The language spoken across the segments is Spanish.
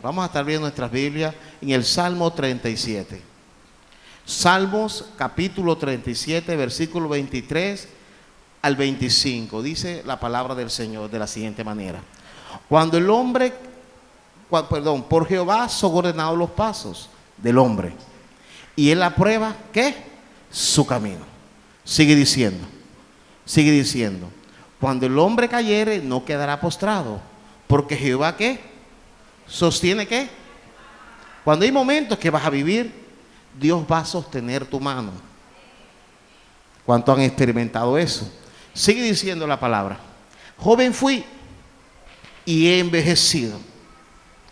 Vamos a estar viendo nuestras Biblias en el Salmo 37. Salmos capítulo 37, versículo 23 al 25. Dice la palabra del Señor de la siguiente manera. Por Jehová son ordenados los pasos del hombre, y él aprueba, ¿qué? Su camino. Sigue diciendo, cuando el hombre cayere, no quedará postrado, porque Jehová, ¿qué? Sostiene, ¿qué? Cuando hay momentos que vas a vivir, Dios va a sostener tu mano. ¿Cuántos han experimentado eso? Sigue diciendo la palabra. Joven fui y he envejecido.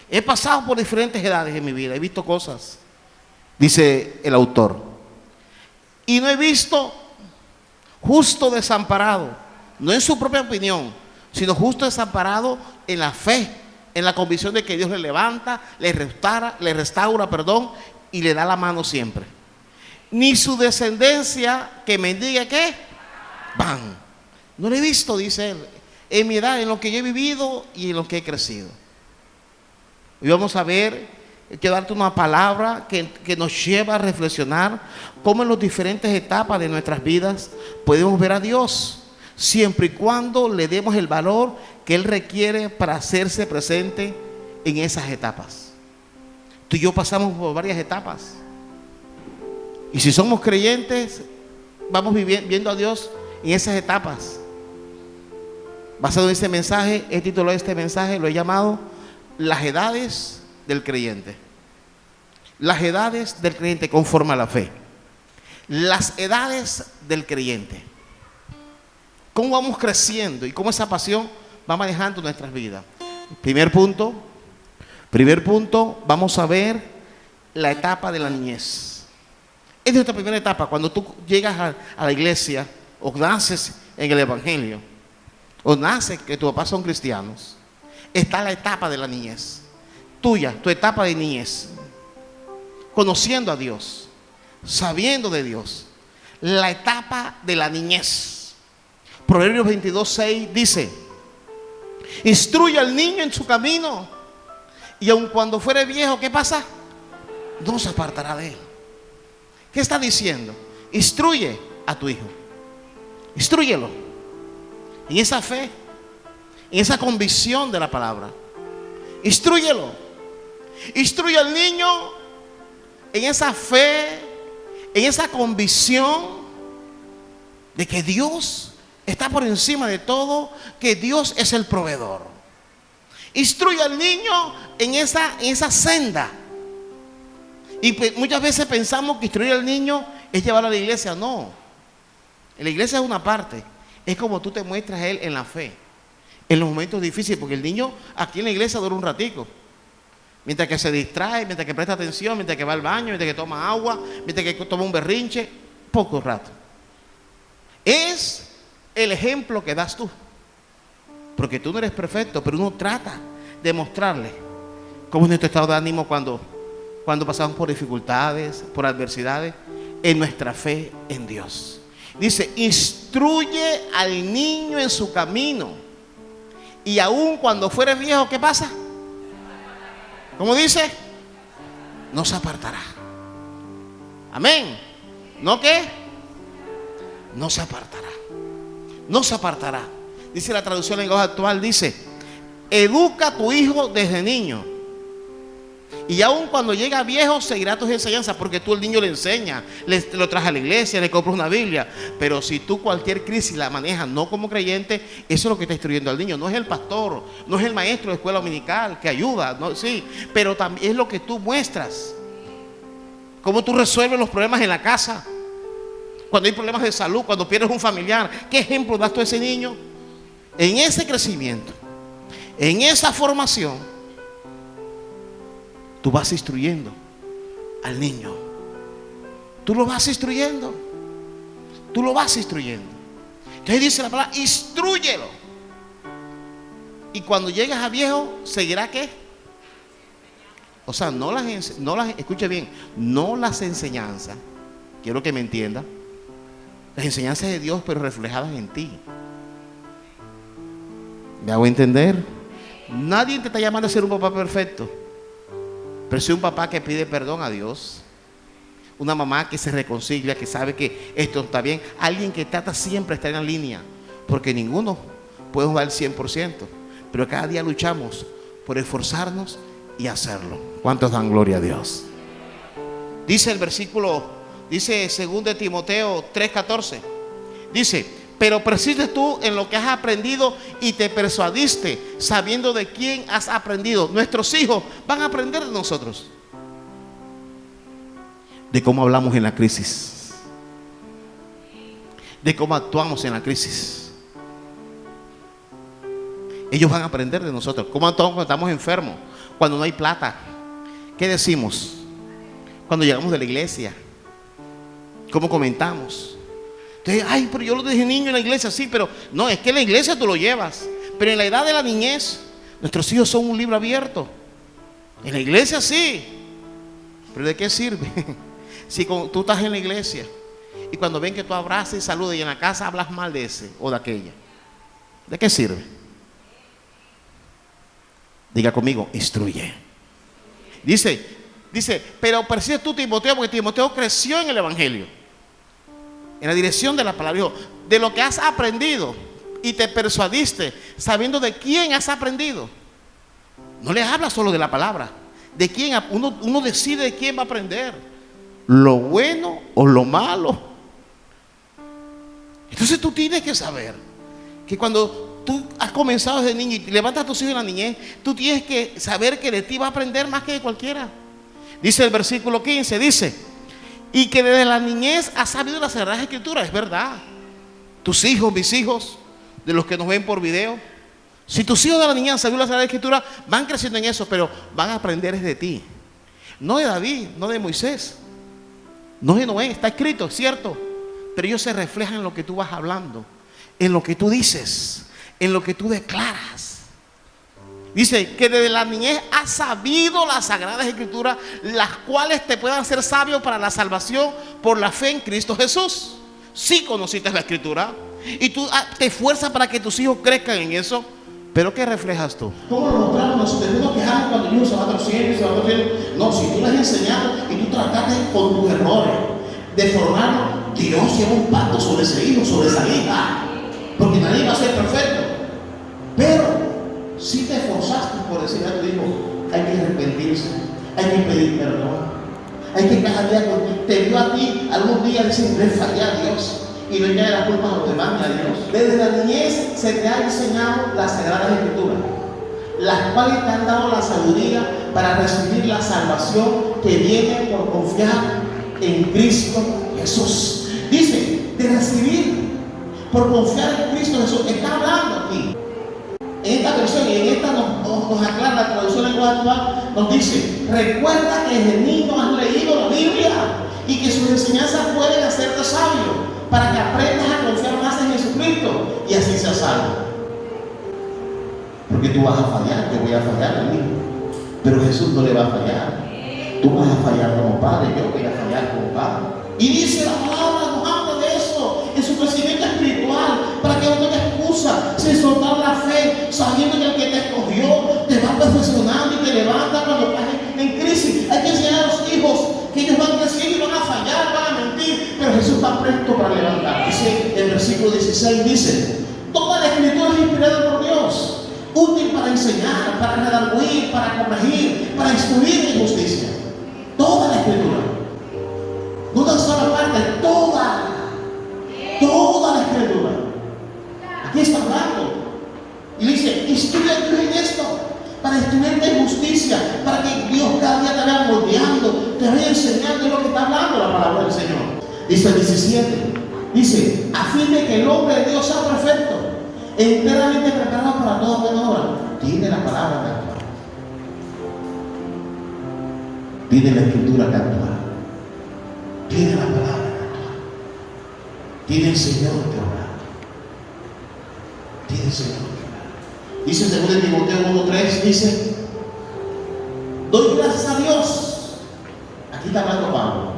He pasado por diferentes edades en mi vida, he visto cosas, dice el autor, y no he visto justo desamparado, no en su propia opinión, sino justo desamparado en la fe, en la convicción de que Dios le levanta, le restaura, y le da la mano siempre. Ni su descendencia que mendigue, ¿qué? Van. No lo he visto, dice él, en mi edad, en lo que yo he vivido y en lo que he crecido. Hoy vamos a ver, quiero darte una palabra que nos lleva a reflexionar cómo en las diferentes etapas de nuestras vidas podemos ver a Dios, siempre y cuando le demos el valor que Él requiere para hacerse presente en esas etapas. Tú y yo pasamos por varias etapas, y si somos creyentes, vamos viendo a Dios en esas etapas. Basado en este mensaje, he titulado este mensaje, lo he llamado las edades del creyente. Las edades del creyente conforme a la fe. Las edades del creyente. ¿Cómo vamos creciendo y cómo esa pasión va manejando nuestras vidas? Primer punto, vamos a ver la etapa de la niñez. Es nuestra primera etapa, cuando tú llegas a la iglesia, o naces en el evangelio, o naces que tus papás son cristianos. Está la etapa de la niñez, tuya, tu etapa de niñez, conociendo a Dios, sabiendo de Dios, la etapa de la niñez. Proverbios 22:6 dice: instruye al niño en su camino, y aun cuando fuere viejo, ¿qué pasa? No se apartará de él. ¿Qué está diciendo? Instruye a tu hijo, instrúyelo en esa fe, en esa convicción de la palabra. Instrúyelo. Instruye al niño en esa fe, en esa convicción de que Dios está por encima de todo, que Dios es el proveedor. Instruye al niño en esa senda. Y muchas veces pensamos que instruir al niño es llevarlo a la iglesia. No. En la iglesia es una parte. Es como tú te muestras a él en la fe, en los momentos difíciles, porque el niño aquí en la iglesia dura un ratico, mientras que se distrae, mientras que presta atención, mientras que va al baño, mientras que toma agua, mientras que toma un berrinche, poco rato. Es el ejemplo que das tú, porque tú no eres perfecto, pero uno trata de mostrarle cómo es nuestro estado de ánimo cuando pasamos por dificultades, por adversidades, en nuestra fe en Dios. Dice: instruye al niño en su camino, y aun cuando fuere viejo, ¿qué pasa? ¿Cómo dice? No se apartará. Amén. ¿No qué? No se apartará. No se apartará. Dice la traducción en lenguaje actual, dice: educa a tu hijo desde niño, y aun cuando llega viejo seguirá tus enseñanzas, porque tú al niño le enseñas, lo traes a la iglesia, le compras una Biblia. Pero si tú cualquier crisis la manejas no como creyente, eso es lo que está instruyendo al niño. No es el pastor, no es el maestro de escuela dominical que ayuda, no, sí, pero también es lo que tú muestras. Cómo tú resuelves los problemas en la casa, cuando hay problemas de salud, cuando pierdes un familiar. ¿Qué ejemplo das tú a ese niño? En ese crecimiento, en esa formación, tú vas instruyendo al niño. Tú lo vas instruyendo. Tú lo vas instruyendo. Entonces dice la palabra: instrúyelo. Y cuando llegas a viejo, ¿seguirá qué? O sea, escuche bien, no las enseñanzas, quiero que me entienda, las enseñanzas de Dios, pero reflejadas en ti. ¿Me hago entender? Nadie te está llamando a ser un papá perfecto. Pero si un papá que pide perdón a Dios, una mamá que se reconcilia, que sabe que esto está bien, alguien que trata siempre de estar en la línea, porque ninguno puede jugar el 100%, pero cada día luchamos por esforzarnos y hacerlo. ¿Cuántos dan gloria a Dios? Dice el versículo, dice 2 Timoteo 3:14, dice: pero persiste tú en lo que has aprendido y te persuadiste, sabiendo de quién has aprendido. Nuestros hijos van a aprender de nosotros, de cómo hablamos en la crisis, de cómo actuamos en la crisis. Ellos van a aprender de nosotros. Cómo actuamos cuando estamos enfermos, cuando no hay plata. ¿Qué decimos? Cuando llegamos de la iglesia, ¿cómo comentamos? Entonces, ay, pero yo lo dejé niño en la iglesia. Sí, pero no, es que en la iglesia tú lo llevas, pero en la edad de la niñez, nuestros hijos son un libro abierto. En la iglesia sí, pero ¿de qué sirve? Si tú estás en la iglesia y cuando ven que tú abrazas y saludas y en la casa hablas mal de ese o de aquella, ¿de qué sirve? Diga conmigo: instruye. Dice, pero persiste tú, Timoteo, porque Timoteo creció en el evangelio, en la dirección de la palabra. Dijo: de lo que has aprendido y te persuadiste, sabiendo de quién has aprendido. No le habla solo de la palabra, de quién. Uno decide de quién va a aprender, lo bueno o lo malo. Entonces tú tienes que saber que cuando tú has comenzado desde niño y te levantas a tus hijos en la niñez, tú tienes que saber que de ti va a aprender más que de cualquiera. Dice el versículo 15, dice: y que desde la niñez has sabido las Sagradas Escrituras. Es verdad. Tus hijos, mis hijos, de los que nos ven por video, si tus hijos de la niñez han sabido las Sagradas Escrituras, van creciendo en eso, pero van a aprender de ti. No de David, no de Moisés, no de Noé. Está escrito, es cierto, pero ellos se reflejan en lo que tú vas hablando, en lo que tú dices, en lo que tú declaras. Dice que desde la niñez has sabido las Sagradas Escrituras, las cuales te puedan ser sabios para la salvación por la fe en Cristo Jesús. Si conociste la Escritura y tú te esfuerzas para que tus hijos crezcan en eso, pero ¿qué reflejas tú? ¿Cómo lo mostramos nosotros? No nos quejamos cuando el hijo se va torciendo. No, si tú le has enseñado y tú trataste con tus errores de formarlo, Dios lleva un pacto sobre ese hijo, sobre esa hija, porque nadie va a ser perfecto. Pero si te esforzaste por decirle a tu hijo: hay que arrepentirse, hay que pedir perdón, hay que cada día te vio a ti algún día decir: le fallé a Dios, y no echarle la culpa a los demás ni a Dios. Desde la niñez se te ha enseñado las Sagradas Escrituras, las cuales te han dado la sabiduría para recibir la salvación que viene por confiar en Cristo Jesús. Dice, de recibir por confiar en Cristo Jesús. Está hablando aquí. En esta versión, y en esta nos aclara la traducción en lenguaje actual, nos dice: recuerda que desde niño has leído la Biblia y que sus enseñanzas pueden hacerte sabio, para que aprendas a confiar más en Jesucristo y así seas salvo. Porque tú vas a fallar, yo voy a fallar, amigo, pero Jesús no le va a fallar. Tú vas a fallar como padre, yo voy a fallar como padre. Y dice la palabra, nos habla de eso en su crecimiento espiritual, para que no tengas excusa, sin soltar la fe, sabiendo que el que te escogió te va perfeccionando y te levanta cuando estás en crisis. Hay que enseñar a los hijos que ellos van creciendo y van a fallar, van a mentir, pero Jesús está presto para levantar. Dice el versículo 16, dice: toda la Escritura es inspirada por Dios, útil para enseñar, para redarguir, para corregir, para instruir en justicia. Toda la Escritura, no una sola parte, toda la Escritura. Aquí está hablando y dice: instruye a Dios en esto, para instruirte en justicia, para que Dios cada día te vaya moldeando, te vaya enseñando lo que está hablando la palabra del Señor. Dice el 17, dice: a fin de que el hombre de Dios sea perfecto, enteramente preparado para toda buena obra. Tiene la palabra que actuar, tiene la Escritura que actuar, tiene la palabra que actuar, tiene el Señor que obrar, tiene el Señor que obrar. Dice 2 Timoteo 1:3, dice: doy gracias a Dios, aquí está hablando Pablo,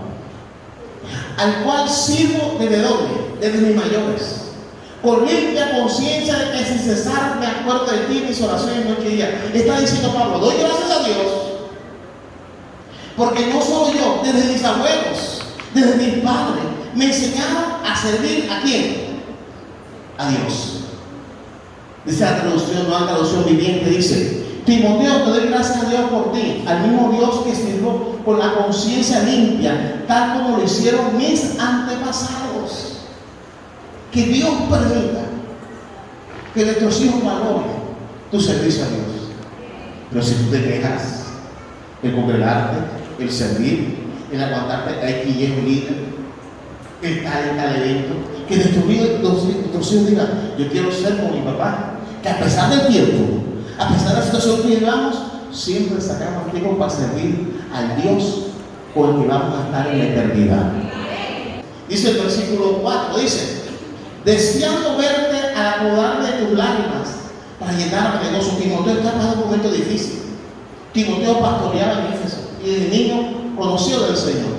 al cual sirvo desde dónde, desde mis mayores, con limpia conciencia de que sin cesar me acuerdo de ti en mis oraciones noche y día. Está diciendo Pablo: doy gracias a Dios Porque no solo yo, desde mis abuelos, desde mis padres, me enseñaron a servir ¿a quién? A Dios. Dice la traducción, no la traducción viviente, dice: Timoteo, te doy gracias a Dios por ti, al mismo Dios que sirvió con la conciencia limpia, tal como lo hicieron mis antepasados. Que Dios permita que nuestros hijos valoren tu servicio a Dios. Pero si tú te dejas el congregarte, el servir, el aguantarte a X y Y líder, el tal y tal evento, que nuestros hijos digan: yo quiero ser como mi papá, que a pesar del tiempo, a pesar de la situación que llevamos, siempre sacamos tiempo para servir al Dios con el que vamos a estar en la eternidad. Dice el versículo 4, dice: deseando verte al acordarme de tus lágrimas para llenarme de gozo. Timoteo está pasando un momento difícil. Timoteo pastoreaba en Éfeso y desde niño conoció del Señor.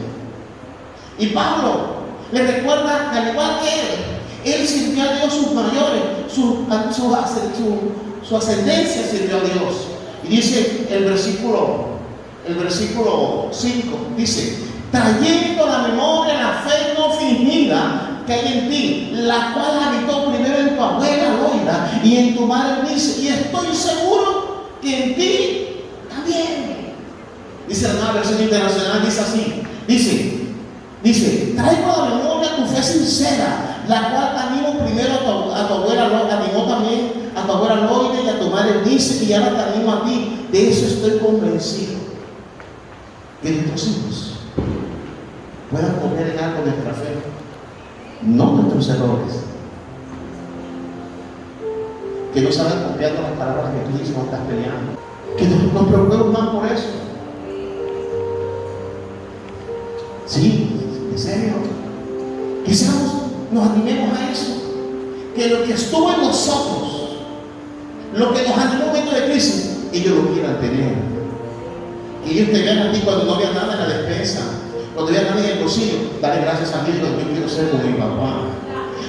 Y Pablo le recuerda que al igual que él sirvió a Dios sus mayores, su ascendencia sirvió a Dios. Y dice el versículo 5, dice: trayendo a la memoria la fe no fingida que hay en ti, la cual habitó primero en tu abuela Loida y en tu madre Eunice, y estoy seguro que en ti también. Dice la Nueva Versión Internacional, dice así, dice: traigo a la memoria tu fe sincera, la cual animó primero a tu abuela Loida, animó también a tu abuela Loida y a tu madre Eunice, y ahora te animo a ti. De eso estoy convencido, que nuestros hijos puedan copiar en algo nuestra fe, no nuestros errores, que no saben copiando las palabras que tú dices cuando estás peleando, que nos preocupemos más por eso. Sí, en serio, quizás nos animemos a eso, que lo que estuvo en nosotros, lo que nos animó en un momento de crisis, ellos lo quieran tener, que ellos te vean a ti cuando no había nada en la despensa, cuando había nada en el bolsillo. Dale gracias a Dios, yo quiero ser como mi papá,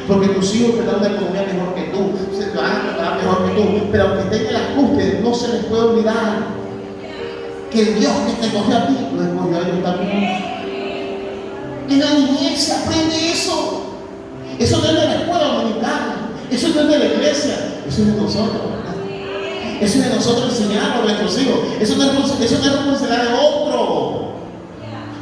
porque tus hijos te dan una economía mejor que tú, se van a tratar mejor que tú, pero aunque tengan las cúspides, no se les puede olvidar que el Dios que te cogió a ti lo escogió a ellos también. En la niñez se aprende eso. Eso no es de la escuela dominical, eso no es de la iglesia, eso es de nosotros. Eso es de nosotros enseñar a nuestros hijos. Eso no es responsabilidad de otro.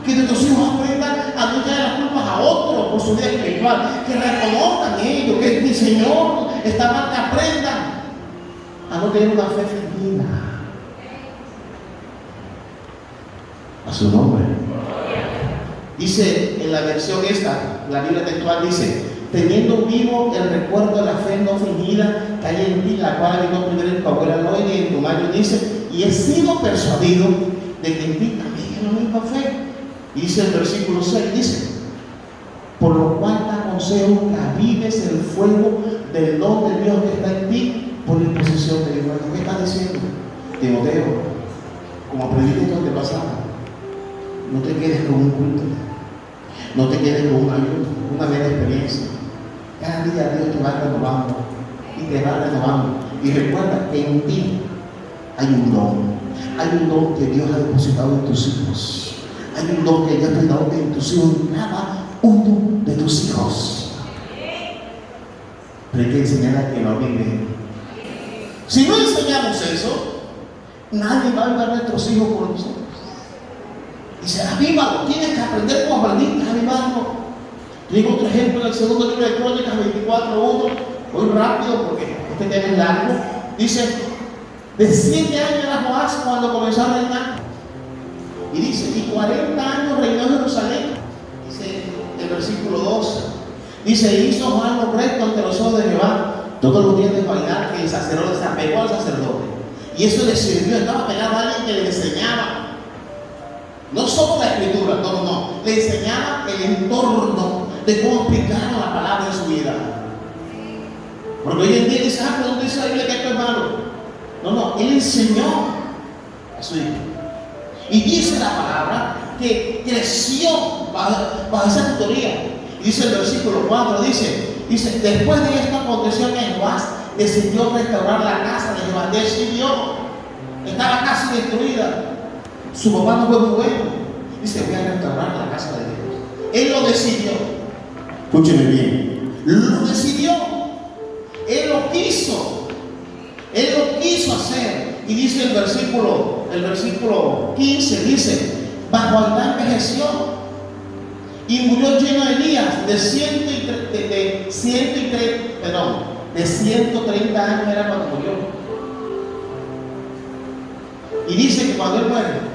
Que nuestros hijos aprendan a no echar las culpas a otro por su vida espiritual. Que reconozcan ellos que mi Señor está mal, que aprendan a no tener una fe fingida. A su nombre. Dice en la versión esta, la Biblia textual dice: teniendo vivo el recuerdo de la fe no fingida que hay en ti, la cual habitó primero en tu abuela Loida y en tu madre Eunice, y he sido persuadido de que en ti también es la misma fe. Y dice el versículo 6, dice: por lo cual te aconsejo que avives el fuego del don de Dios que está en ti por la imposición de Dios. ¿Qué está diciendo? Timoteo, como aprendiste esto pasado, no te quedes con un culto, no te quedes con una mera experiencia. Cada día Dios te va renovando y te va renovando. Y recuerda que en ti hay un don que Dios ha depositado en tus hijos. Hay un don que Dios ha depositado en tus hijos, en cada uno de tus hijos. Pero hay que enseñar a que lo vive. Si no enseñamos eso, nadie va a ver a nuestros hijos por nosotros. Dice: avívalo, tienes que aprender como aprendiste a avivarlo. Digo otro ejemplo en el segundo libro de Crónicas 24:1, muy rápido porque este tema es largo. Dice: de 7 años era Joás cuando comenzó a reinar. Y dice: y 40 años reinó en Jerusalén. Dice el versículo 12. Dice: hizo Joás lo recto ante los ojos de Jehová todos los días de bailar, que el sacerdote se apegó al sacerdote. Y eso le sirvió, estaba pegado a alguien que le enseñaba. No solo la escritura, no. Le enseñaba el entorno de cómo explicar la palabra en su vida. Porque hoy en día dice: pero ¿dónde dice la Biblia que esto es malo? No, él enseñó a su hijo. Y dice la palabra que creció bajo esa tutoría. Y dice el versículo 4, dice: después de esto aconteció que Joás decidió restaurar la casa de Jehová. Decidió, estaba casi destruida. Su papá no fue muy bueno. Dice, voy a restaurar la casa de Dios. Él lo decidió. Escúcheme bien. Lo decidió. Él lo quiso. Él lo quiso hacer. Y dice el versículo 15, dice, bajo Adán envejeció y murió lleno de días, de 130 años era cuando murió. Y dice que cuando él muere,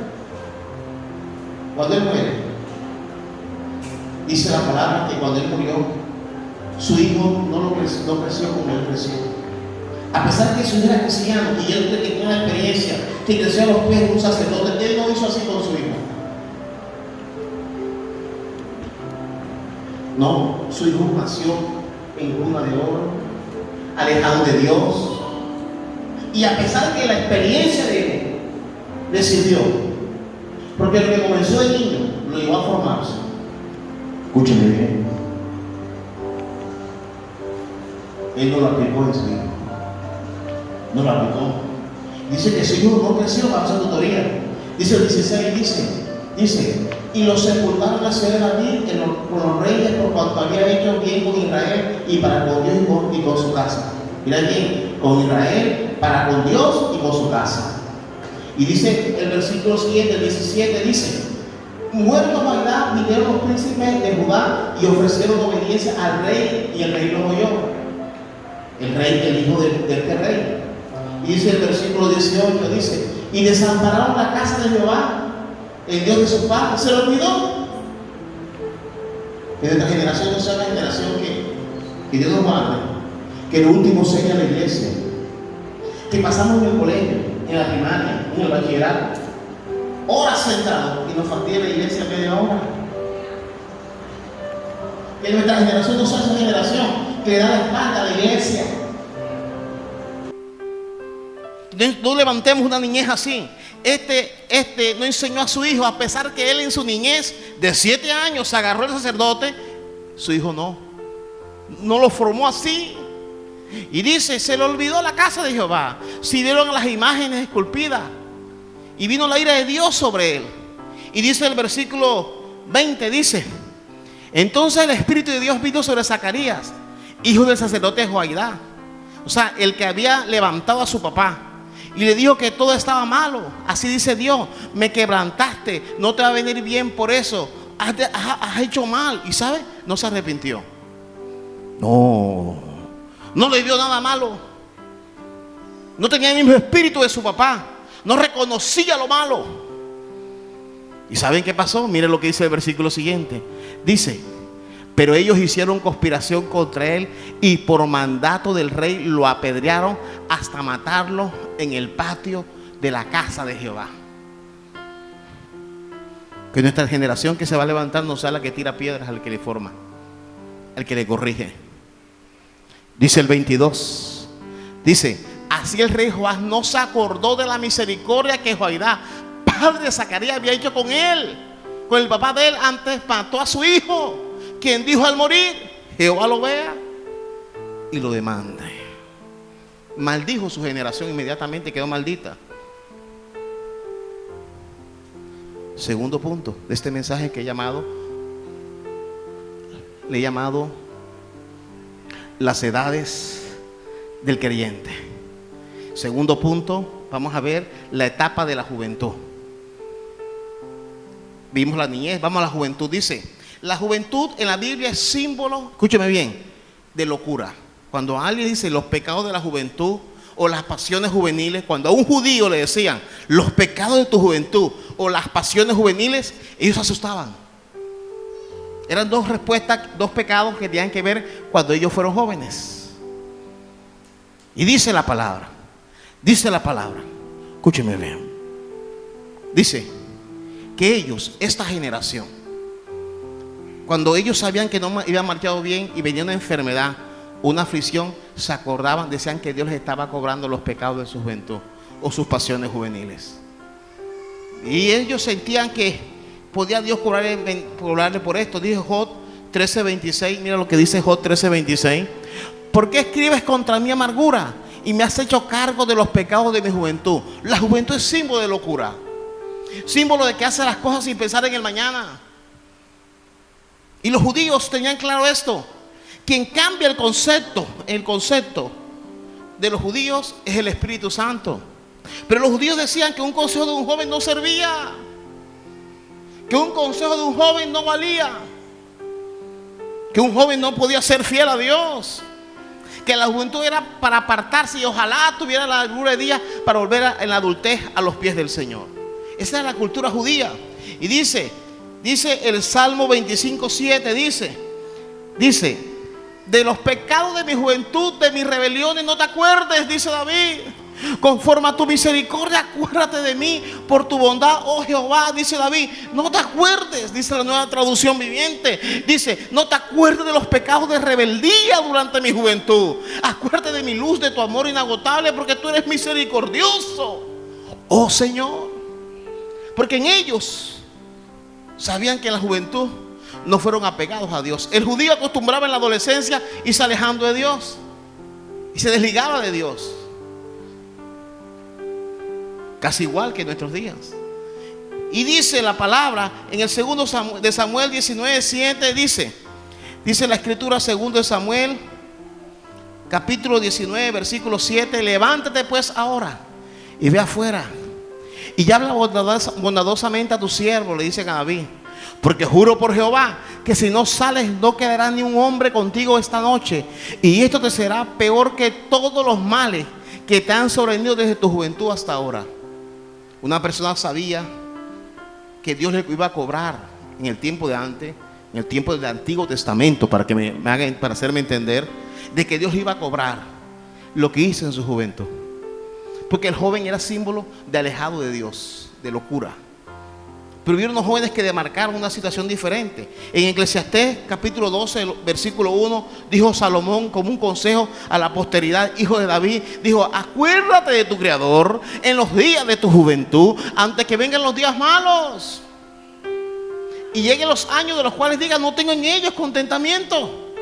dice la palabra que cuando él murió, su hijo no creció como él creció. A pesar de que su hijo era cristiano y él tenía una experiencia, que creció a los pies de un sacerdote, él no hizo así con su hijo. No, su hijo nació en cuna de oro, alejado de Dios. Y a pesar de que la experiencia de él decidió, porque lo que comenzó de niño lo llevó a formarse. Escúcheme bien. Él no lo aplicó en su hijo. No lo aplicó. Dice que su hijo no creció bajo esa tutoría. Dice el 16, dice, y lo sepultaron en la ciudad de David con los reyes por cuanto había hecho bien con Israel y para con Dios y con su casa. Mira bien, con Israel, para con Dios y con su casa. Y dice el versículo siguiente, el 17, dice, muerto Bagdad, vinieron los príncipes de Judá y ofrecieron obediencia al rey, y el rey los oyó. El rey, el hijo de este rey. Y dice el versículo 18, dice, y desampararon la casa de Jehová, el Dios de su padre, se lo olvidó. Que nuestra generación no sea una generación que Dios nos mande, que lo último sea la iglesia, que pasamos en el colegio, en la primaria, en el bachillerato, horas sentados y nos fastidia la iglesia media hora. Que nuestra generación no sea esa generación que le da la espalda a la iglesia. No levantemos una niñez así. Este no enseñó a su hijo, a pesar que él en su niñez de 7 años se agarró el sacerdote. Su hijo no lo formó así. Y dice, se le olvidó la casa de Jehová, sirvieron a las imágenes esculpidas y vino la ira de Dios sobre él. Y dice el versículo 20, dice, entonces el Espíritu de Dios vino sobre Zacarías, hijo del sacerdote Joaidá, o sea, el que había levantado a su papá, y le dijo que todo estaba malo. Así dice Dios, me quebrantaste, no te va a venir bien por eso, has hecho mal. Y ¿sabe? No se arrepintió. No le vio nada malo. No tenía el mismo espíritu de su papá. No reconocía lo malo. ¿Y saben qué pasó? Miren lo que dice el versículo siguiente. Dice, pero ellos hicieron conspiración contra él y por mandato del rey lo apedrearon hasta matarlo en el patio de la casa de Jehová. Que nuestra generación que se va levantando sea la que tira piedras al que le forma, al que le corrige. Dice el 22, dice, así el rey Joás no se acordó de la misericordia que Joaidá, padre de Zacarías, había hecho con él, con el papá de él. Antes mató a su hijo, quien dijo al morir, Jehová lo vea y lo demande. Maldijo su generación, inmediatamente quedó maldita. Segundo punto de este mensaje que le he llamado las edades del creyente. Segundo punto, vamos a ver la etapa de la juventud. Vimos la niñez, vamos a la juventud. Dice, la juventud en la Biblia es símbolo, escúcheme bien, de locura. Cuando alguien dice los pecados de la juventud o las pasiones juveniles, cuando a un judío le decían los pecados de tu juventud o las pasiones juveniles, ellos se asustaban. Eran dos respuestas, dos pecados que tenían que ver cuando ellos fueron jóvenes. Y dice la palabra, escúcheme bien, dice que ellos, esta generación, cuando ellos sabían que no iban marchado bien y venía una enfermedad, una aflicción, se acordaban, decían que Dios les estaba cobrando los pecados de su juventud o sus pasiones juveniles. Y ellos sentían que podía Dios cobrarle por esto. Dijo Job 13:26, mira lo que dice Job 13:26. ¿Por qué escribes contra mi amargura y me has hecho cargo de los pecados de mi juventud? La juventud es símbolo de locura. símbolo de que hace las cosas sin pensar en el mañana. Y los judíos tenían claro esto. Quien cambia el concepto de los judíos es el Espíritu Santo. Pero los judíos decían que un consejo de un joven no servía, que un consejo de un joven no valía, que un joven no podía ser fiel a Dios, que la juventud era para apartarse y ojalá tuviera la largura de días para volver en la adultez a los pies del Señor. Esa era la cultura judía. Y dice el Salmo 25:7, dice, de los pecados de mi juventud, de mis rebeliones no te acuerdes, dice David. Conforme a tu misericordia, acuérdate de mí por tu bondad, oh Jehová, dice David. No te acuerdes, dice la Nueva Traducción Viviente. Dice, no te acuerdes de los pecados de rebeldía durante mi juventud. Acuérdate de mi luz, de tu amor inagotable, porque tú eres misericordioso, oh Señor. Porque en ellos sabían que en la juventud no fueron apegados a Dios. El judío acostumbraba en la adolescencia irse alejando de Dios y se desligaba de Dios. Casi igual que en nuestros días. Y dice la palabra en el segundo de Samuel 19:7, dice la escritura, segundo de Samuel capítulo 19 versículo 7: levántate pues ahora y ve afuera y habla bondadosamente a tu siervo, le dice a David, porque juro por Jehová que si no sales no quedará ni un hombre contigo esta noche, y esto te será peor que todos los males que te han sobrevenido desde tu juventud hasta ahora. Una persona sabía que Dios le iba a cobrar en el tiempo de antes, en el tiempo del Antiguo Testamento, para hacerme entender, de que Dios le iba a cobrar lo que hizo en su juventud. Porque el joven era símbolo de alejado de Dios, de locura. Pero hubieron unos jóvenes que demarcaron una situación diferente. En Eclesiastés capítulo 12 versículo 1 dijo Salomón como un consejo a la posteridad, hijo de David, dijo: acuérdate de tu Creador en los días de tu juventud, antes que vengan los días malos y lleguen los años de los cuales digas no tengo en ellos contentamiento.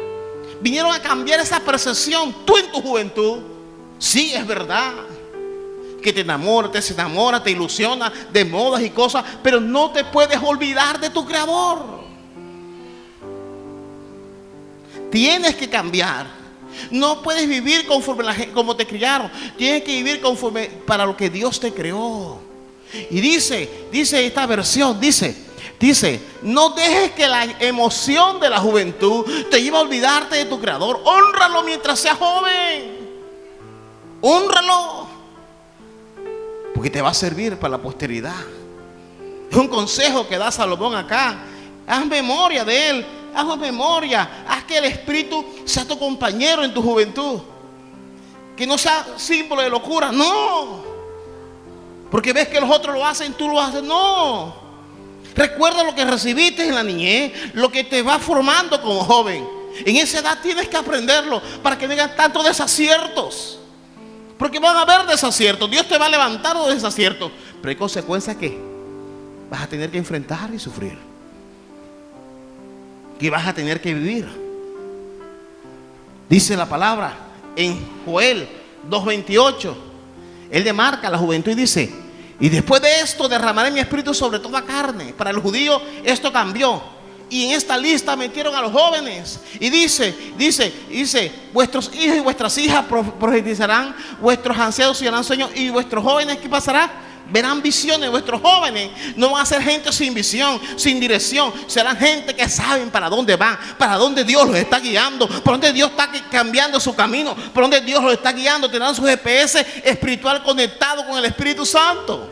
Vinieron a cambiar esa percepción. Tú en tu juventud, sí, es verdad que te enamora, te ilusiona de modas y cosas, pero no te puedes olvidar de tu Creador. Tienes que cambiar. No puedes vivir conforme como te criaron. Tienes que vivir conforme para lo que Dios te creó. Y dice esta versión, dice, no dejes que la emoción de la juventud te lleve a olvidarte de tu Creador. Hónralo mientras seas joven. Hónralo, porque te va a servir para la posteridad. Es un consejo que da Salomón acá. Haz memoria de él. Haz memoria. Haz que el Espíritu sea tu compañero en tu juventud. Que no sea símbolo de locura. No. Porque ves que los otros lo hacen, tú lo haces. No. Recuerda lo que recibiste en la niñez, lo que te va formando como joven. En esa edad tienes que aprenderlo para que no haya tantos desaciertos. Porque van a haber desaciertos. Dios te va a levantar de los desaciertos, pero hay consecuencias que vas a tener que enfrentar y sufrir, que vas a tener que vivir. Dice la palabra en Joel 2:28. Él demarca la juventud y dice: y después de esto derramaré mi espíritu sobre toda carne. Para el judío esto cambió. Y en esta lista metieron a los jóvenes. Y dice, vuestros hijos y vuestras hijas profetizarán, vuestros ancianos harán sueños, y vuestros jóvenes, ¿qué pasará? Verán visiones. Vuestros jóvenes no van a ser gente sin visión, sin dirección. Serán gente que saben para dónde van, para dónde Dios los está guiando, por dónde Dios está cambiando su camino, por dónde Dios los está guiando. Tendrán su GPS espiritual conectado con el Espíritu Santo.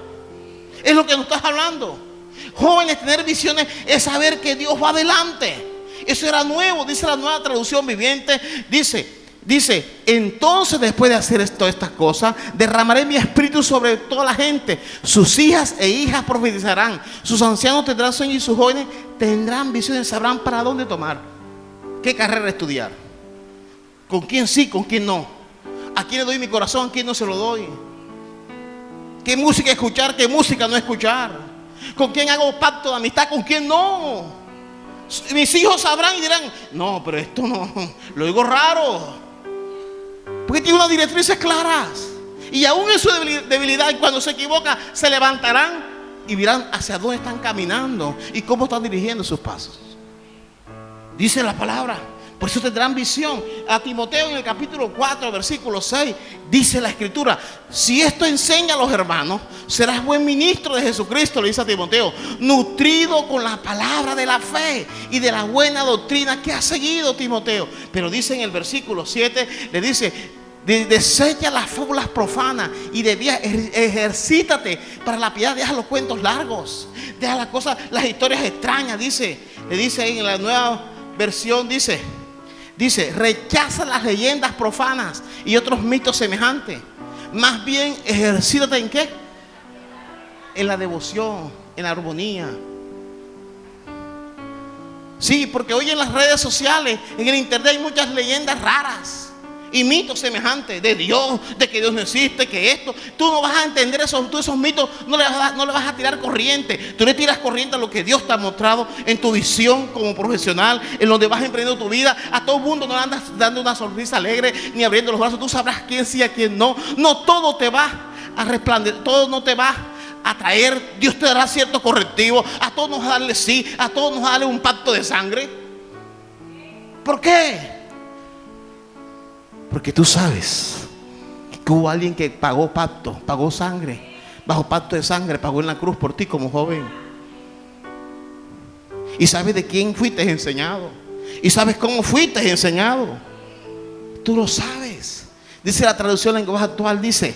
Es lo que nos estás hablando. Jóvenes, tener visiones es saber que Dios va adelante. Eso era nuevo, dice la Nueva Traducción Viviente. Dice, entonces después de hacer todas estas cosas, derramaré mi espíritu sobre toda la gente. Sus hijas e hijas profetizarán, sus ancianos tendrán sueños y sus jóvenes tendrán visiones. Sabrán para dónde tomar, qué carrera estudiar, con quién sí, con quién no, a quién le doy mi corazón, a quién no se lo doy, qué música escuchar, qué música no escuchar, con quién hago pacto de amistad, con quién no. Mis hijos sabrán y dirán: no, pero esto no, lo digo raro, porque tiene unas directrices claras. Y aún en su debilidad, cuando se equivoca, se levantarán y verán hacia dónde están caminando y cómo están dirigiendo sus pasos. Dice la palabra. Por eso tendrán visión. A Timoteo en el capítulo 4, versículo 6, dice la escritura: si esto enseña a los hermanos, serás buen ministro de Jesucristo, le dice a Timoteo, nutrido con la palabra de la fe y de la buena doctrina que has seguido, Timoteo. Pero dice en el versículo 7, le dice: desecha las fábulas profanas y de día ejercítate para la piedad. Deja los cuentos largos, deja las cosas, las historias extrañas. Le dice ahí en la nueva versión, dice, rechaza las leyendas profanas y otros mitos semejantes. Más bien ejercítate ¿en qué? En la devoción, en la armonía. Sí, porque hoy en las redes sociales, en el internet, hay muchas leyendas raras y mitos semejantes de Dios, de que Dios no existe, que esto. Tú no vas a entender esos mitos, no le vas a tirar corriente. Tú le tiras corriente a lo que Dios te ha mostrado en tu visión como profesional, en donde vas emprendiendo tu vida. A todo mundo no le andas dando una sonrisa alegre ni abriendo los brazos. Tú sabrás quién sí y quién no. No todo te va a resplandecer, todo no te va a traer. Dios te dará cierto correctivo. A todos nos va a darle sí, a todos nos va a darle un pacto de sangre. ¿Por qué? Porque tú sabes que hubo alguien que pagó pacto, pagó sangre, bajo pacto de sangre, pagó en la cruz por ti como joven. Y sabes de quién fuiste enseñado. Y sabes cómo fuiste enseñado. Tú lo sabes. Dice la traducción en lenguaje actual, dice: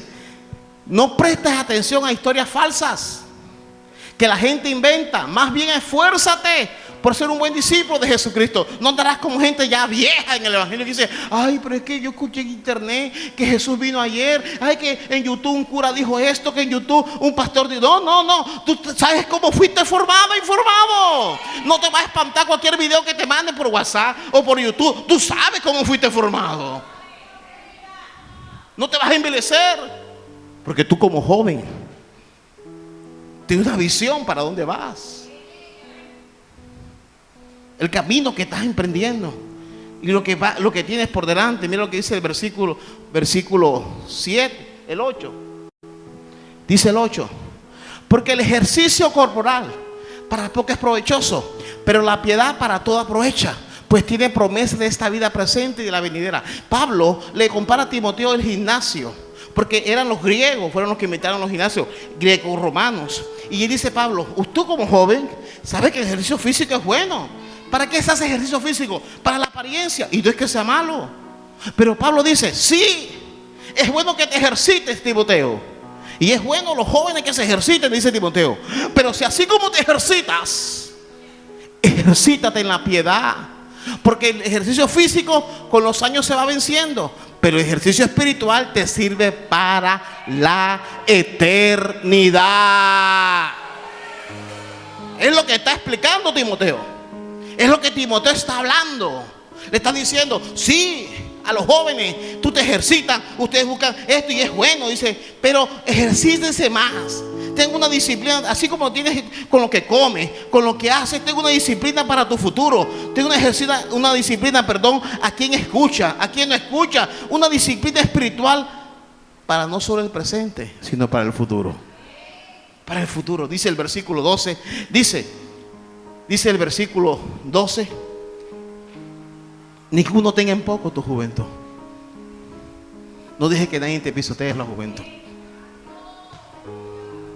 no prestes atención a historias falsas que la gente inventa. Más bien esfuérzate por ser un buen discípulo de Jesucristo. No andarás como gente ya vieja en el evangelio que dice: ay, pero es que yo escuché en internet que Jesús vino ayer. Ay, que en YouTube un cura dijo esto, que en YouTube un pastor dijo. No. Tú sabes cómo fuiste formado, informado. No te vas a espantar cualquier video que te manden por WhatsApp o por YouTube. Tú sabes cómo fuiste formado. No te vas a embelecer, porque tú como joven tienes una visión para dónde vas, el camino que estás emprendiendo y lo que tienes por delante. Mira lo que dice el versículo 7, el 8. Dice el 8: porque el ejercicio corporal para poco es provechoso, pero la piedad para todo aprovecha, pues tiene promesa de esta vida presente y de la venidera. Pablo le compara a Timoteo el gimnasio, porque eran los griegos, fueron los que inventaron los gimnasios griegos romanos. Y él dice: Pablo, usted como joven sabe que el ejercicio físico es bueno. ¿Para qué se hace ejercicio físico? Para la apariencia. Y no es que sea malo. Pero Pablo dice: sí, es bueno que te ejercites, Timoteo. Y es bueno los jóvenes que se ejerciten, dice Timoteo. Pero si así como te ejercitas, ejercítate en la piedad. Porque el ejercicio físico con los años se va venciendo, pero el ejercicio espiritual te sirve para la eternidad. Es lo que está explicando Timoteo. Es lo que Timoteo está hablando. Le está diciendo: sí, a los jóvenes, tú te ejercitas, ustedes buscan esto y es bueno, dice, pero ejercítense más. Ten una disciplina, así como tienes con lo que comes, con lo que haces. Ten una disciplina para tu futuro. Ten una disciplina, a quien escucha, a quien no escucha. Una disciplina espiritual para no solo el presente, sino para el futuro. Para el futuro. Dice el versículo 12. Dice el versículo 12: ninguno tenga en poco tu juventud. No dejes que nadie te pisotee la juventud.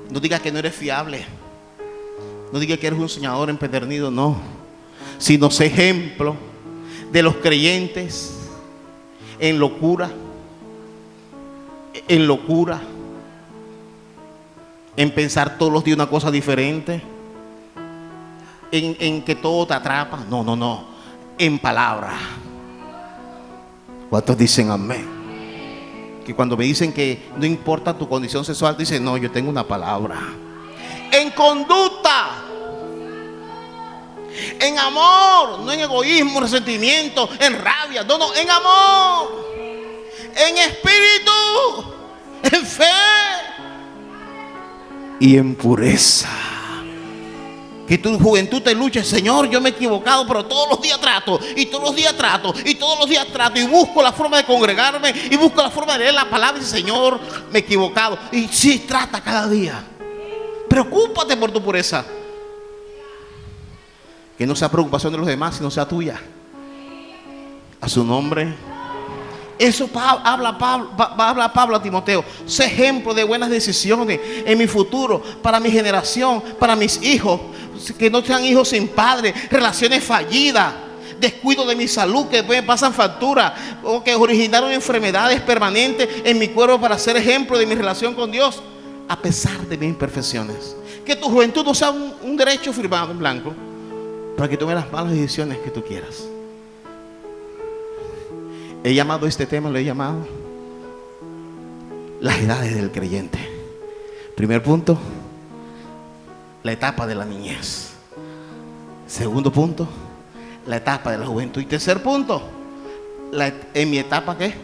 No digas que no eres fiable. No digas que eres un soñador empedernido, no. Sino sé ejemplo de los creyentes en locura, en pensar todos los días una cosa diferente, en que todo te atrapa. No. En palabra. ¿Cuántos dicen amén? Que cuando me dicen que no importa tu condición sexual, dicen: no, yo tengo una palabra. En conducta, en amor, no en egoísmo, resentimiento, en rabia. No, en amor, en espíritu, en fe y en pureza. Que tu juventud te luche: Señor, yo me he equivocado, pero todos los días trato, y todos los días trato, y todos los días trato, y busco la forma de congregarme, y busco la forma de leer la palabra, y Señor, me he equivocado. Y sí, trata cada día, Preocúpate por tu pureza. Que no sea preocupación de los demás, sino sea tuya. A su nombre. Eso habla Pablo a Timoteo. Sé ejemplo de buenas decisiones en mi futuro, para mi generación, para mis hijos. Que no sean hijos sin padre, relaciones fallidas, descuido de mi salud que me pasan factura, o que originaron enfermedades permanentes en mi cuerpo, para ser ejemplo de mi relación con Dios, a pesar de mis imperfecciones. Que tu juventud no sea un derecho firmado en blanco para que tomes las malas decisiones que tú quieras. He llamado este tema, lo he llamado las edades del creyente. Primer punto, la etapa de la niñez. Segundo punto, la etapa de la juventud. Y tercer punto, en mi etapa, ¿qué?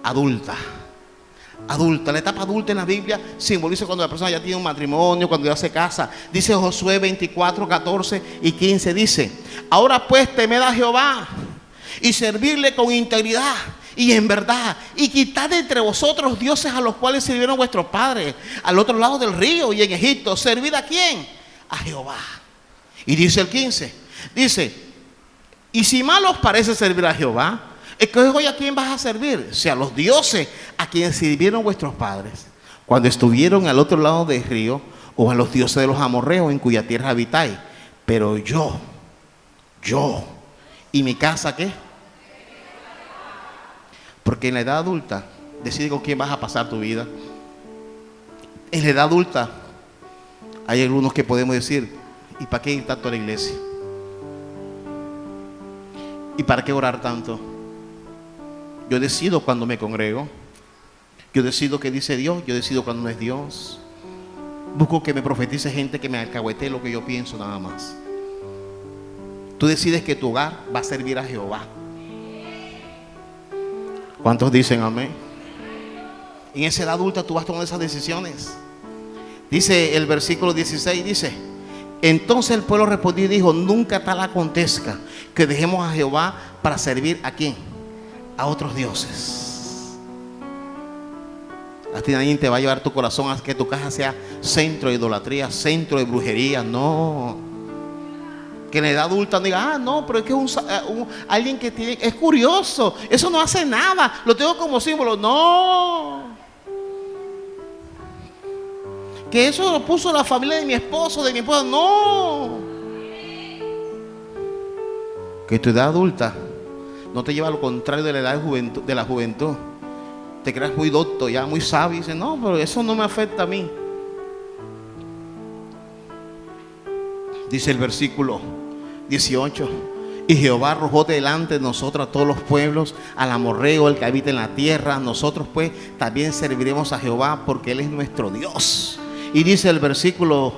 Adulta. Adulta, la etapa adulta en la Biblia simboliza cuando la persona ya tiene un matrimonio, cuando ya se casa. Dice Josué 24, 14 y 15, dice: ahora pues temed a Jehová y servirle con integridad y en verdad, y quitad de entre vosotros dioses a los cuales sirvieron vuestros padres al otro lado del río y en Egipto. ¿Servid a quién? A Jehová. Y dice el 15, dice: y si mal os parece servir a Jehová, escoge hoy a quién vas a servir, si a los dioses a quienes sirvieron vuestros padres cuando estuvieron al otro lado del río, o a los dioses de los amorreos en cuya tierra habitáis. Pero yo y mi casa, ¿qué? Porque en la edad adulta decide con quién vas a pasar tu vida. En la edad adulta hay algunos que podemos decir: ¿y para qué ir tanto a la iglesia? ¿Y para qué orar tanto? Yo decido cuando me congrego. Yo decido qué dice Dios. Yo decido cuando no es Dios. Busco que me profetice gente que me alcahuetee lo que yo pienso nada más. Tú decides que tu hogar va a servir a Jehová. ¿Cuántos dicen amén? En esa edad adulta tú vas a tomar esas decisiones. Dice el versículo 16, dice: entonces el pueblo respondió y dijo: nunca tal acontezca que dejemos a Jehová para servir ¿a quién? A otros dioses. A ti nadie te va a llevar tu corazón a que tu casa sea centro de idolatría, centro de brujería. No. Que en la edad adulta diga: no, pero es que alguien que tiene, es curioso, eso no hace nada, lo tengo como símbolo. No. Que eso lo puso la familia de mi esposo, de mi esposa. No. Que tu edad adulta no te lleva a lo contrario de la edad de la juventud. Te creas muy docto, ya muy sabio, y dices: no, pero eso no me afecta a mí. Dice el versículo 18: y Jehová arrojó delante de nosotros a todos los pueblos, al amorreo, el que habita en la tierra. Nosotros pues también serviremos a Jehová, porque Él es nuestro Dios. Y dice el versículo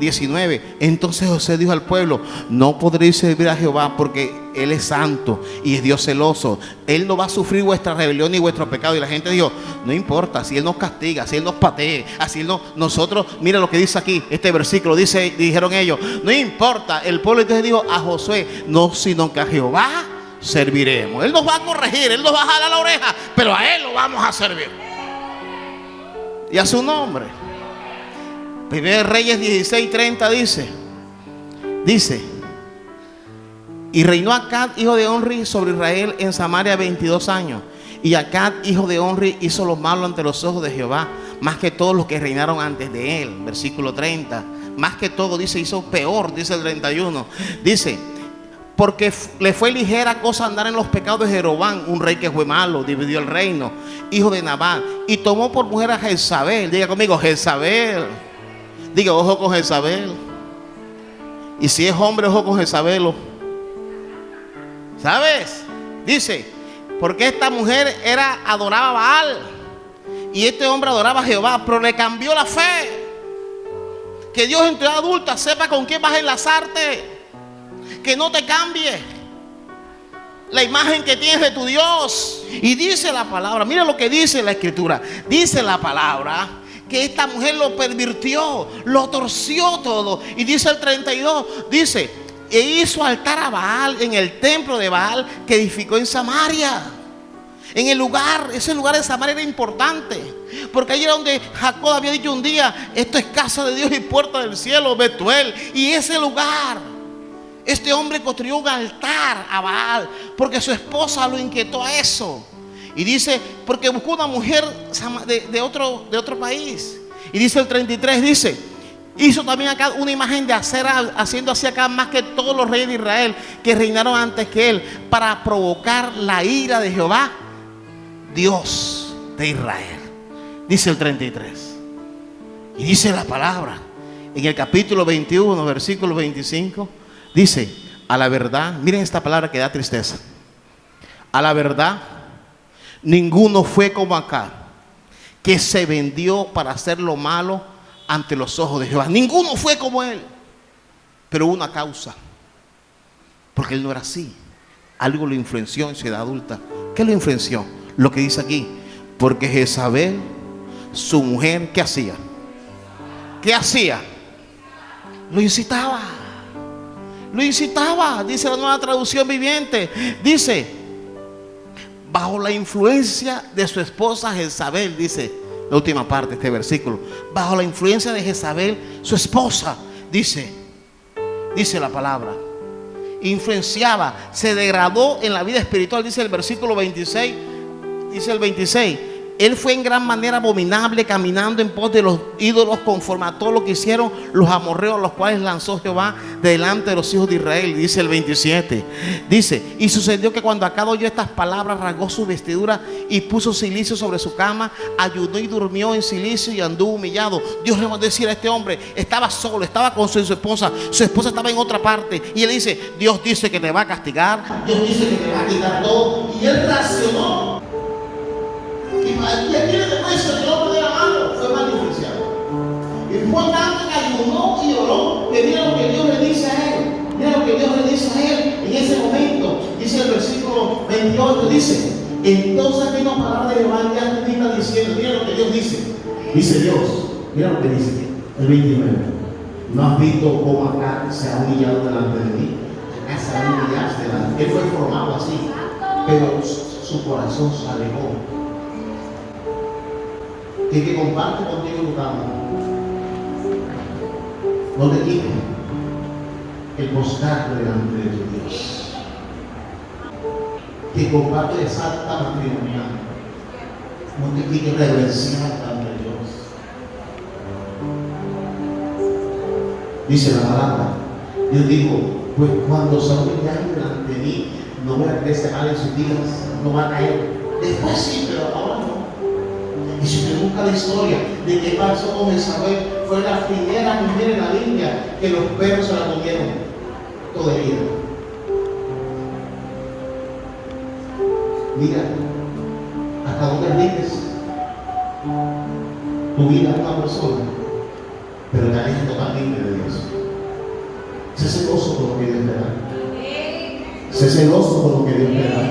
19: entonces José dijo al pueblo: no podréis servir a Jehová, porque Él es santo y es Dios celoso. Él no va a sufrir vuestra rebelión ni vuestro pecado. Y la gente dijo: no importa, si Él nos castiga, si Él nos patee, así Él no, nosotros, mira lo que dice aquí, este versículo, dijeron ellos: no importa. El pueblo entonces dijo a Josué: no, sino que a Jehová serviremos. Él nos va a corregir, Él nos va a jalar la oreja, pero a Él lo vamos a servir. Y a su nombre. Primero Reyes 16:30 dice: y reinó Acab, hijo de Onri, sobre Israel en Samaria 22 años. Y Acab, hijo de Onri, hizo lo malo ante los ojos de Jehová, más que todos los que reinaron antes de él. Versículo 30. Más que todo, dice, hizo peor, dice el 31. Dice: porque le fue ligera cosa andar en los pecados de Jeroboam, un rey que fue malo, dividió el reino, hijo de Nabat, y tomó por mujer a Jezabel. Diga conmigo: Jezabel. Diga: ojo con Jezabel. Y si es hombre, ojo con Jezabel. ¿Sabes? Dice: porque esta mujer adoraba a Baal y este hombre adoraba a Jehová, pero le cambió la fe. Que Dios en tu edad adulta sepa con quién vas a enlazarte. Que no te cambie la imagen que tienes de tu Dios. Y dice la palabra, mira lo que dice la escritura. Dice la palabra que esta mujer lo pervirtió, lo torció todo. Y dice el 32, dice: e hizo altar a Baal en el templo de Baal que edificó en Samaria. En el lugar, ese lugar de Samaria era importante, porque allí era donde Jacob había dicho un día: esto es casa de Dios y puerta del cielo, Betuel. Y ese lugar, este hombre construyó un altar a Baal, porque su esposa lo inquietó a eso. Y dice, porque buscó una mujer de otro país. Y dice el 33, dice: hizo también acá una imagen de acera, haciendo así acá más que todos los reyes de Israel que reinaron antes que él, para provocar la ira de Jehová, Dios de Israel. Dice el 33. Y dice la palabra en el capítulo 21, versículo 25, dice: a la verdad, miren esta palabra que da tristeza. A la verdad, ninguno fue como acá, que se vendió para hacer lo malo ante los ojos de Jehová. Ninguno fue como él. Pero hubo una causa, porque él no era así. Algo lo influenció en su edad adulta. ¿Qué lo influenció? Lo que dice aquí: porque Jezabel, su mujer, ¿qué hacía? ¿Qué hacía? Lo incitaba. Lo incitaba, dice la Nueva Traducción Viviente. Dice: bajo la influencia de su esposa Jezabel, dice la última parte de este versículo. Bajo la influencia de Jezabel, su esposa, dice la palabra, influenciaba, se degradó en la vida espiritual. Dice el versículo 26, dice el 26: él fue en gran manera abominable, caminando en pos de los ídolos, conforme a todo lo que hicieron los amorreos, los cuales lanzó Jehová delante de los hijos de Israel. Dice el 27, dice: y sucedió que cuando Acab oyó estas palabras, rasgó su vestidura y puso cilicio sobre su cama, ayunó y durmió en cilicio y anduvo humillado. Dios le mandó decir a este hombre: estaba solo, estaba con su esposa estaba en otra parte, y él dice: Dios dice que te va a castigar, Dios dice que te va a quitar todo. Y él reaccionó. Y aquí le demuestra que el hombre de la mano fue mal influenciado. Y fue tanto que ayunó y oró, que mira lo que Dios le dice a él. Mira lo que Dios le dice a él en ese momento. Dice el versículo 28, dice: entonces vino palabra de Jehová y ya diciendo, mira lo que Dios dice. Dice Dios, mira lo que dice el 29: ¿no has visto cómo acá se ha humillado delante de mí? Acá se ha humillado delante. Él fue formado así, pero su corazón se alejó. Que comparte contigo tu cama. No te quites el postrarte delante de tu Dios. Que comparte esa alta matrimonial. No te quites reverenciar delante de Dios. Dice la palabra. Dios dijo: pues cuando se humillan delante de mí, no voy a crecer mal en sus días, no va a caer. Después sí, pero ahora no. Y si usted busca la historia de qué pasó con Jezabel, fue la primera mujer en la Biblia que los perros se la comieron toda herida. Mira, hasta dónde rindes tu vida a una persona, pero te alejas totalmente de Dios. Sé celoso por lo que Dios te da. Sé celoso por lo que Dios te da.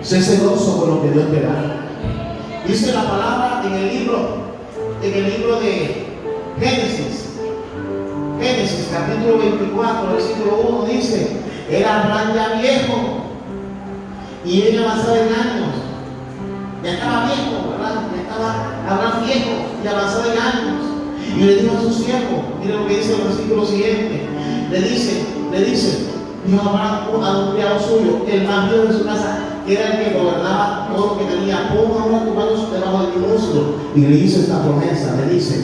Sé celoso por lo que Dios te da. Dice la palabra en el libro de Génesis capítulo 24, versículo 1, dice: era Abraham ya viejo y ella avanzada en años. Ya estaba viejo, ¿verdad? Ya estaba Abraham viejo y avanzado en años. Y le dijo a su siervo, mire lo que dice el versículo siguiente, le dice, dijo Abraham a un criado suyo, el más viejo de su casa, que era el que gobernaba todo lo que tenía: ponga ahora tu mano debajo de mi muslo. Y le hizo esta promesa, le dice: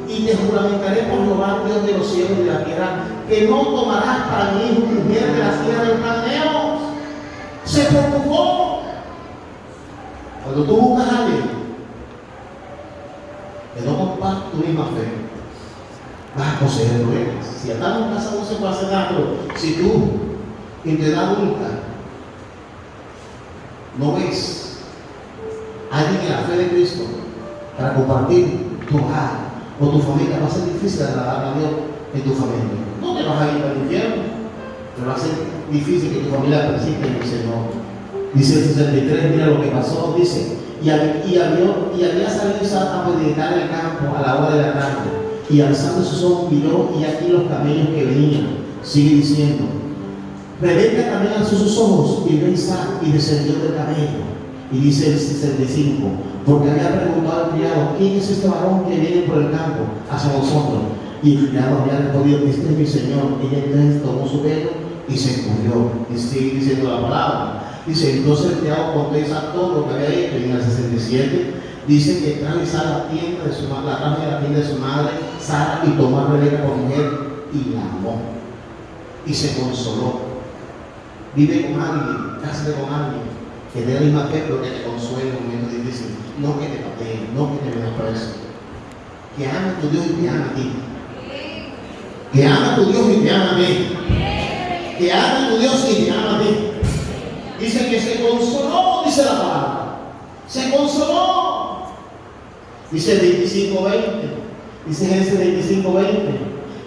y te juramentaré por Jehová, Dios de los cielos y de la tierra, que no tomarás para mi hijo mujer de las tierras de los cananeos. Se preocupó. Cuando tú buscas a alguien que no comparte tu misma fe, vas a conseguir problemas. Si estás en casa no se puede hacer nada, pero si tú en tu edad adulta no ves a alguien en la fe de Cristo para compartir tu hogar o tu familia, va a ser difícil agradar a Dios en tu familia. No te vas a ir al infierno, pero va a ser difícil que tu familia persista en el Señor. Dice el 63, mira lo que pasó, dice: y había salido a predicar el campo a la hora de la tarde, y alzando sus ojos miró, y aquí los camellos que venían. Sigue diciendo: Rebeca también alzó sus ojos y vio a Isaac y descendió del camello. Y dice el 65, porque había preguntado al criado, ¿quién es este varón que viene por el campo hacia nosotros? Y el criado había respondido, este es mi señor. Ella entonces tomó su velo y se cubrió. Y sigue diciendo la palabra. Dice, entonces el criado contó a Isaac todo lo que había hecho. En el 67 dice que trajo Isaac la tienda de su madre, la trajo de la tienda de su madre, Sara, y tomó a Rebeca por mujer y la amó. Y se consoló. Vive con alguien, cásate con alguien que dé la misma fe, pero que te consuele en un momento difícil. No que te patee, no que te menosprecie. Que ama a tu Dios y te ama a ti. Que ama a tu Dios y te ama a ti. Que ama a tu Dios y te ama a ti. Dice que se consoló, dice la palabra. Se consoló. Dice el 25:20. Dice Génesis 25:20.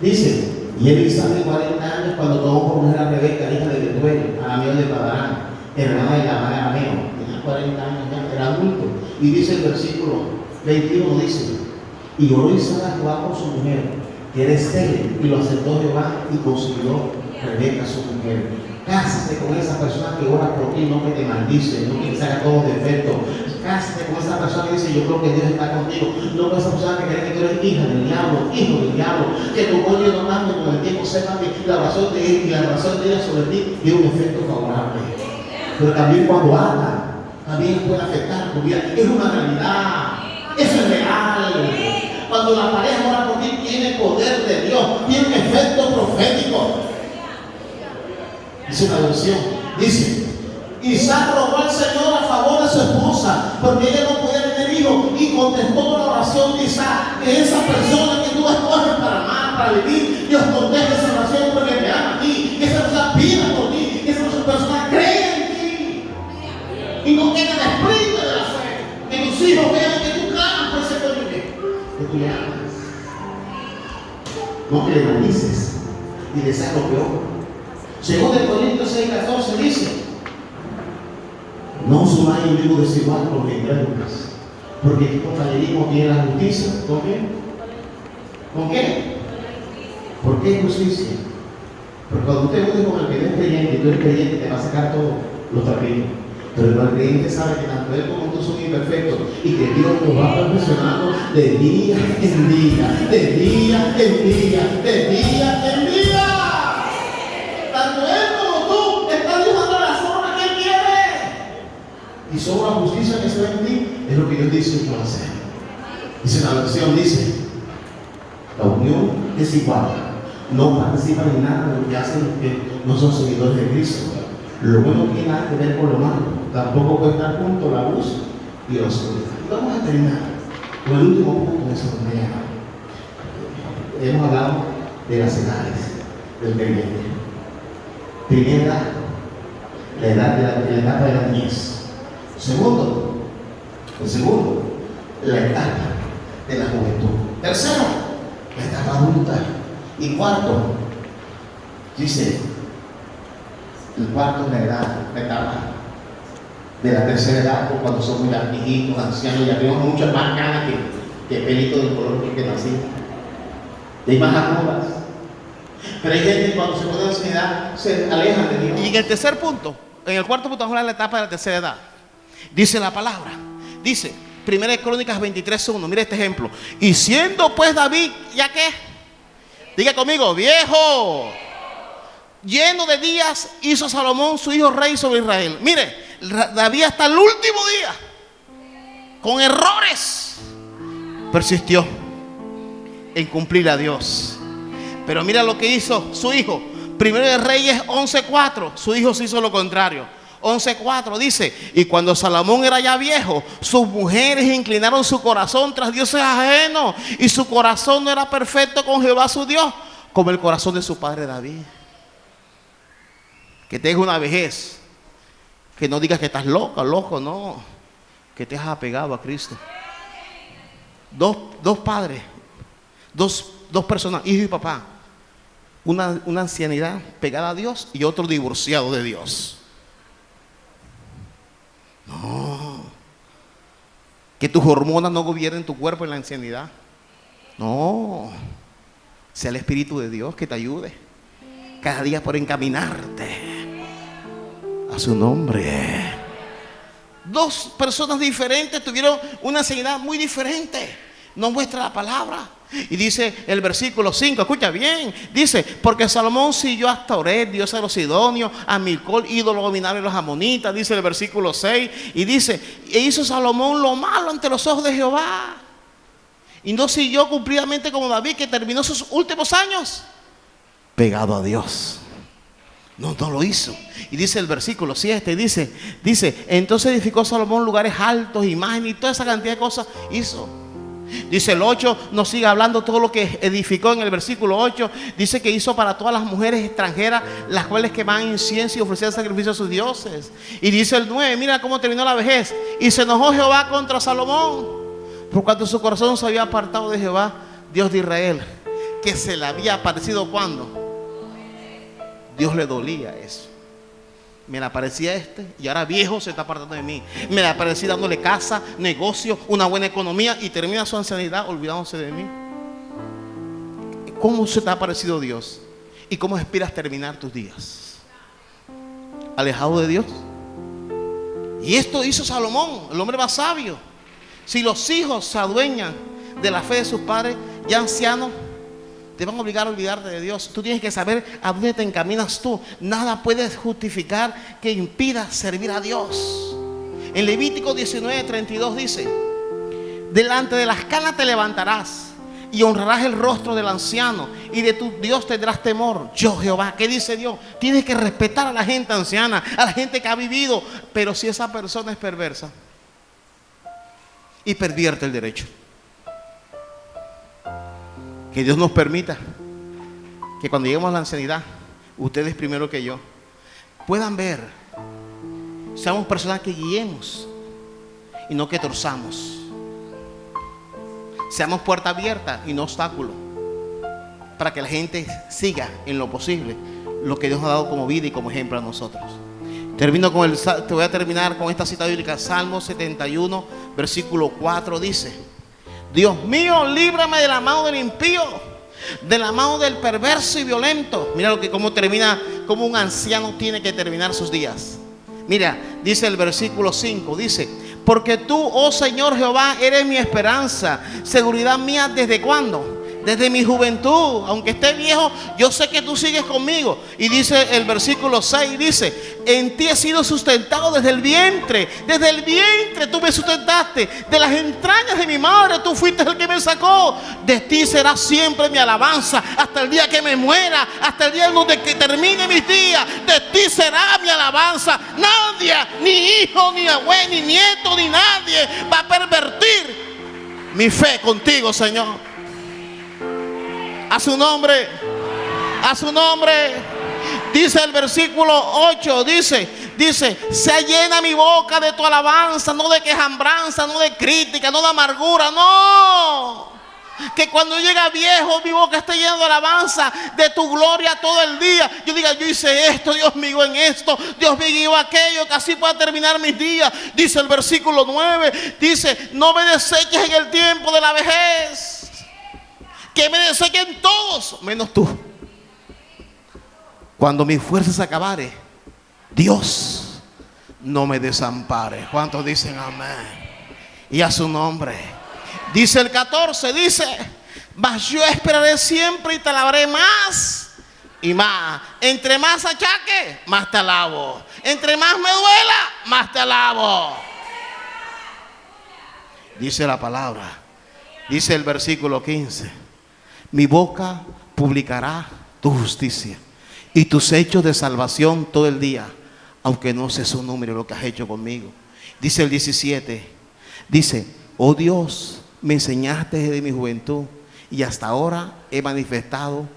Dice, y él Isaac de 40 años cuando tomó por mujer a Rebeca, hija de Betuel, arameo de Padarán, hermana de Labán arameo. Tenía 40 años ya, era adulto. Y dice el versículo 21, dice, y oró Isaac a Jehová por su mujer, que era estéril, y lo aceptó Jehová y consiguió Rebeca su mujer. Cásate con esa persona que ora por ti, no que te maldice, no que te saca todos los defectos. Cásate con esa persona que dice, yo creo que Dios está contigo. No con esa persona que cree que tú eres hija del diablo, hijo del diablo. Que tu oye no mande con el tiempo, sepa que la razón de él y la razón de ella sobre ti tiene un efecto favorable. Pero también cuando habla, también puede afectar tu vida. Es una realidad. Eso es real. Cuando la pareja ora por ti, tiene poder de Dios, tiene un efecto profético. Dice una versión, dice, Isaac rogó al Señor a favor de su esposa, porque ella no podía tener hijos, y contestó la oración de Isaac, que esa persona que tú escoges para amar, para vivir, Dios contesta esa oración porque te ama a ti, que esa persona pida por ti, que esa persona crea en ti, y no tenga desprende de la fe, que tus hijos vean que tú clamas por ese cónyuge, que tú le amas, no que le maldices y deseas lo peor. Según el Corintios 6:14 dice, no os unáis en yugo desigual con los incrédulos, porque el compañerismo tiene la justicia. ¿Con qué? ¿Con qué? ¿Por qué justicia? Porque cuando usted une con el que no es creyente y tú eres creyente, te va a sacar todos los trapitos. Pero el creyente sabe que tanto él como tú son imperfectos y que Dios nos va perfeccionando de día en día, de día en día, de día en día. Tanto él como tú están dejando la forma que él quiere. Y solo la justicia que se ve en ti es lo que Dios dice que va a hacer. Dice la versión, dice, la unión es igual. No participan en nada de lo que hacen los que no son seguidores de Cristo. Lo bueno no tiene nada que ver con lo malo. Tampoco puede estar junto la luz y la oscuridad. Y vamos a terminar con el último punto de esta mañana. Hemos hablado de las edades del creyente. Primera, la etapa de la niñez. Segundo, la etapa de la juventud. Tercero, la etapa adulta. Y cuarto, dice, el cuarto es la etapa de la tercera edad, cuando somos ya viejitos, ancianos, ya tenemos muchas más ganas que pelito del color que nací. Y hay más arrugas. Pero hay gente que cuando se pone ansiedad se alejan de Dios. Y en el tercer punto, en el cuarto punto, vamos a hablar de la etapa de la tercera edad. Dice la palabra, dice, 1 Crónicas 23:1, mira este ejemplo. Y siendo pues David, ¿ya qué? Diga conmigo, viejo, lleno de días, hizo Salomón su hijo rey sobre Israel. Mire, David hasta el último día, con errores, persistió en cumplir a Dios. Pero mira lo que hizo su hijo. Primero de Reyes 11:4, su hijo se hizo lo contrario. 11:4 dice, y cuando Salomón era ya viejo, sus mujeres inclinaron su corazón tras dioses ajenos, y su corazón no era perfecto con Jehová su Dios, como el corazón de su padre David. Que tengas una vejez, que no digas que estás loca, loco, no, que te has apegado a Cristo. Dos padres, dos personas, hijo y papá, una ancianidad pegada a Dios y otro divorciado de Dios. No, que tus hormonas no gobiernen tu cuerpo en la ancianidad. No, sea el Espíritu de Dios que te ayude cada día por encaminarte A su nombre. Dos personas diferentes tuvieron una enseñanza muy diferente. Nos muestra la palabra. Y dice el versículo 5, escucha bien, dice, porque Salomón siguió hasta Oreb, dios de los sidonios, a Milcol, ídolo abominable de los amonitas, dice el versículo 6, y dice, e hizo Salomón lo malo ante los ojos de Jehová, y no siguió cumplidamente como David, que terminó sus últimos años pegado a Dios. No lo hizo. Y dice el versículo 7, dice, entonces edificó Salomón lugares altos, imágenes y toda esa cantidad de cosas hizo. Dice el 8, nos sigue hablando todo lo que edificó en el versículo 8. Dice que hizo para todas las mujeres extranjeras, las cuales quemaban incienso y ofrecían sacrificio a sus dioses. Y dice el 9, mira cómo terminó la vejez. Y se enojó Jehová contra Salomón, por cuanto su corazón se había apartado de Jehová, Dios de Israel, que se le había aparecido cuando Dios le dolía eso. Me le aparecía y ahora viejo se está apartando de mí. Me le aparecía dándole casa, negocio, una buena economía, y termina su ancianidad olvidándose de mí. ¿Cómo se te ha aparecido Dios? ¿Y cómo aspiras terminar tus días? ¿Alejado de Dios? Y esto hizo Salomón, el hombre más sabio. Si los hijos se adueñan de la fe de sus padres, ya ancianos, te van a obligar a olvidarte de Dios. Tú tienes que saber a dónde te encaminas tú. Nada puede justificar que impida servir a Dios. En Levítico 19:32 dice, delante de las canas te levantarás y honrarás el rostro del anciano, y de tu Dios tendrás temor. Yo, Jehová. ¿Qué dice Dios? Tienes que respetar a la gente anciana, a la gente que ha vivido. Pero si esa persona es perversa y pervierte el derecho, que Dios nos permita que cuando lleguemos a la ancianidad, ustedes primero que yo, puedan ver, seamos personas que guiemos y no que torzamos. Seamos puerta abierta y no obstáculo, para que la gente siga en lo posible lo que Dios nos ha dado como vida y como ejemplo a nosotros. Te voy a terminar con esta cita bíblica. Salmo 71, versículo 4 dice, Dios mío, líbrame de la mano del impío, de la mano del perverso y violento. Mira cómo termina, cómo un anciano tiene que terminar sus días. Mira, dice el versículo 5, dice, porque tú, oh Señor Jehová, eres mi esperanza, seguridad mía, ¿desde cuándo? Desde mi juventud. Aunque esté viejo, yo sé que tú sigues conmigo. Y dice el versículo 6, dice, en ti he sido sustentado desde el vientre. Desde el vientre tú me sustentaste. De las entrañas de mi madre tú fuiste el que me sacó. De ti será siempre mi alabanza, hasta el día que me muera, hasta el día en donde que termine mis días. De ti será mi alabanza. Nadie, ni hijo, ni abuelo, ni nieto, ni nadie va a pervertir mi fe contigo, Señor. A su nombre, a su nombre. Dice el versículo 8, dice, sea llena mi boca de tu alabanza, no de quejambranza, no de crítica, no de amargura, no. Que cuando llega viejo mi boca esté llena de alabanza, de tu gloria todo el día. Yo diga, yo hice esto, Dios me guió en esto, Dios me guió aquello, que así pueda terminar mis días. Dice el versículo 9, dice, no me deseches en el tiempo de la vejez, que me desechen todos menos tú. Cuando mis fuerzas acabare, Dios no me desampare. ¿Cuántos dicen amén? Y a su nombre. Dice el 14, dice, mas yo esperaré siempre y te alabaré más y más. Entre más achaque, más te alabo. Entre más me duela, más te alabo. Dice la palabra. Dice el versículo 15, mi boca publicará tu justicia y tus hechos de salvación todo el día, aunque no sé su número, lo que has hecho conmigo. Dice el 17, dice, oh Dios, me enseñaste desde mi juventud y hasta ahora he manifestado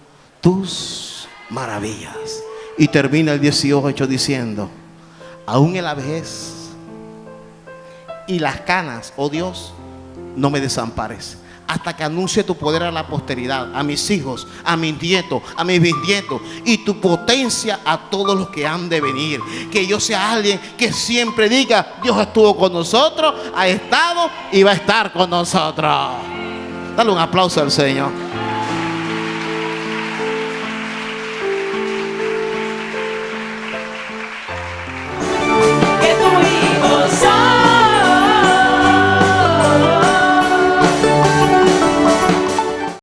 tus maravillas. Y termina el 18 diciendo, aún en la vejez y las canas, oh Dios, no me desampares, hasta que anuncie tu poder a la posteridad, a mis hijos, a mis nietos, a mis bisnietos, y tu potencia a todos los que han de venir. Que yo sea alguien que siempre diga, Dios estuvo con nosotros, ha estado y va a estar con nosotros. Dale un aplauso al Señor.